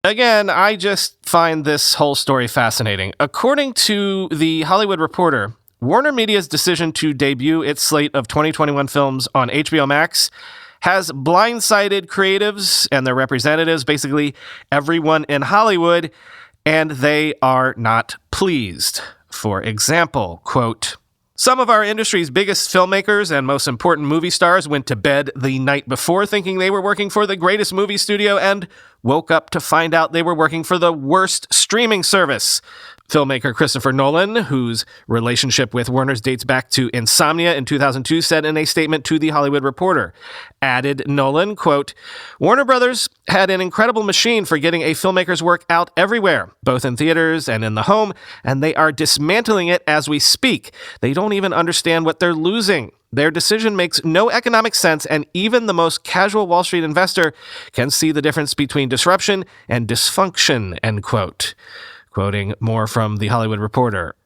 Again, I just find this whole story fascinating. According to The Hollywood Reporter, WarnerMedia's decision to debut its slate of 2021 films on HBO Max has blindsided creatives and their representatives, basically everyone in Hollywood, and they are not pleased. For example, quote, "Some of our industry's biggest filmmakers and most important movie stars went to bed the night before thinking they were working for the greatest movie studio and woke up to find out they were working for the worst streaming service." Filmmaker Christopher Nolan, whose relationship with Warner's dates back to Insomnia in 2002, said in a statement to The Hollywood Reporter. Added Nolan, quote, "Warner Brothers had an incredible machine for getting a filmmaker's work out everywhere, both in theaters and in the home, and they are dismantling it as we speak. They don't even understand what they're losing. Their decision makes no economic sense, and even the most casual Wall Street investor can see the difference between disruption and dysfunction," end quote. Quoting more from The Hollywood Reporter.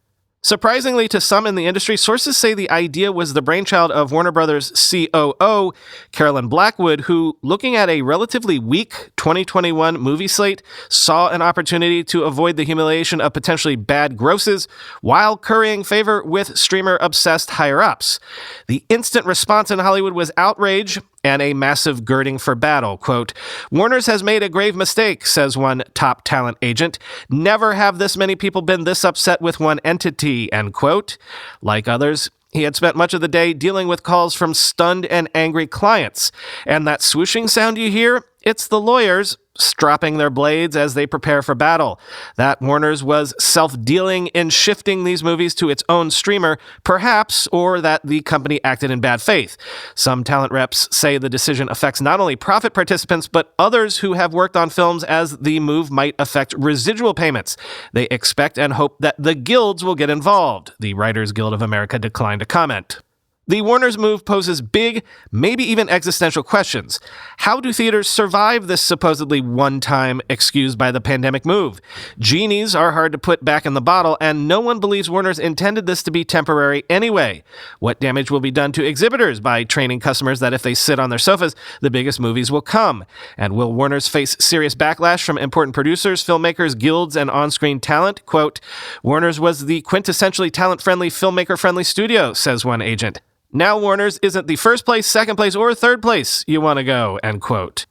Surprisingly to some in the industry, sources say the idea was the brainchild of Warner Brothers COO Carolyn Blackwood, who, looking at a relatively weak 2021 movie slate, saw an opportunity to avoid the humiliation of potentially bad grosses while currying favor with streamer-obsessed higher-ups. The instant response in Hollywood was outrage and a massive girding for battle. Quote, "Warner's has made a grave mistake," says one top talent agent. "Never have this many people been this upset with one entity," end quote. Like others, he had spent much of the day dealing with calls from stunned and angry clients. And that swooshing sound you hear, it's the lawyers stropping their blades as they prepare for battle. That Warner's was self-dealing in shifting these movies to its own streamer, perhaps, or that the company acted in bad faith. Some talent reps say the decision affects not only profit participants, but others who have worked on films, as the move might affect residual payments. They expect and hope that the guilds will get involved. The Writers Guild of America declined to comment. The Warner's move poses big, maybe even existential questions. How do theaters survive this supposedly one-time, excused by the pandemic move? Genies are hard to put back in the bottle, and no one believes Warner's intended this to be temporary anyway. What damage will be done to exhibitors by training customers that if they sit on their sofas, the biggest movies will come? And will Warner's face serious backlash from important producers, filmmakers, guilds, and on-screen talent? Quote, "Warner's was the quintessentially talent-friendly, filmmaker-friendly studio," says one agent. "Now Warner's isn't the first place, second place, or third place you want to go," end quote.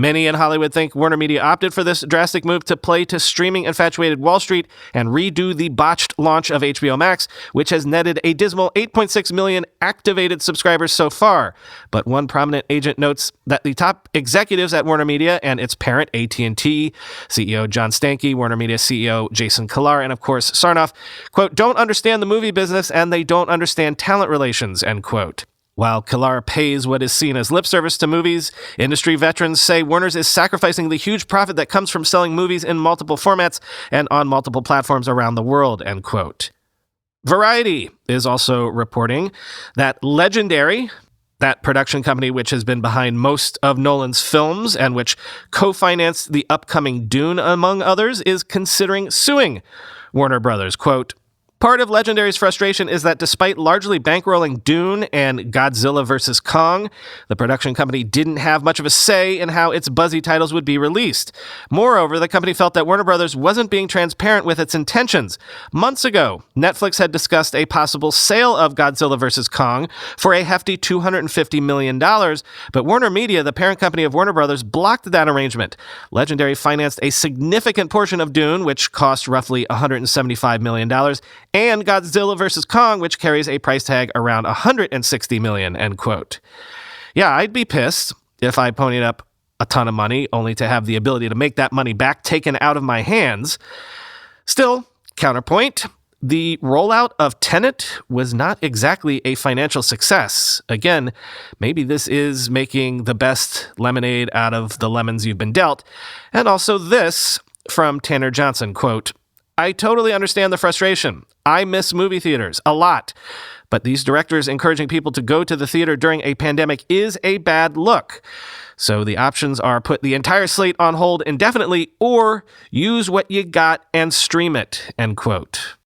Many in Hollywood think Warner Media opted for this drastic move to play to streaming-infatuated Wall Street and redo the botched launch of HBO Max, which has netted a dismal 8.6 million activated subscribers so far. But one prominent agent notes that the top executives at Warner Media and its parent, AT&T, CEO John Stankey, Warner Media CEO Jason Kilar, and of course Sarnoff, quote, "don't understand the movie business and they don't understand talent relations," end quote. While Kilar pays what is seen as lip service to movies, industry veterans say Warner's is sacrificing the huge profit that comes from selling movies in multiple formats and on multiple platforms around the world, end quote. Variety is also reporting that Legendary, that production company which has been behind most of Nolan's films and which co-financed the upcoming Dune, among others, is considering suing Warner Brothers. Quote, "Part of Legendary's frustration is that despite largely bankrolling Dune and Godzilla vs. Kong, the production company didn't have much of a say in how its buzzy titles would be released. Moreover, the company felt that Warner Brothers wasn't being transparent with its intentions. Months ago, Netflix had discussed a possible sale of Godzilla vs. Kong for a hefty $250 million, but Warner Media, the parent company of Warner Brothers, blocked that arrangement. Legendary financed a significant portion of Dune, which cost roughly $175 million, and Godzilla vs. Kong, which carries a price tag around $160 million, end quote. Yeah, I'd be pissed if I ponied up a ton of money only to have the ability to make that money back taken out of my hands. Still, counterpoint, the rollout of Tenet was not exactly a financial success. Again, maybe this is making the best lemonade out of the lemons you've been dealt. And also this from Tanner Johnson, quote, "I totally understand the frustration. I miss movie theaters a lot. But these directors encouraging people to go to the theater during a pandemic is a bad look. So the options are put the entire slate on hold indefinitely or use what you got and stream it," end quote.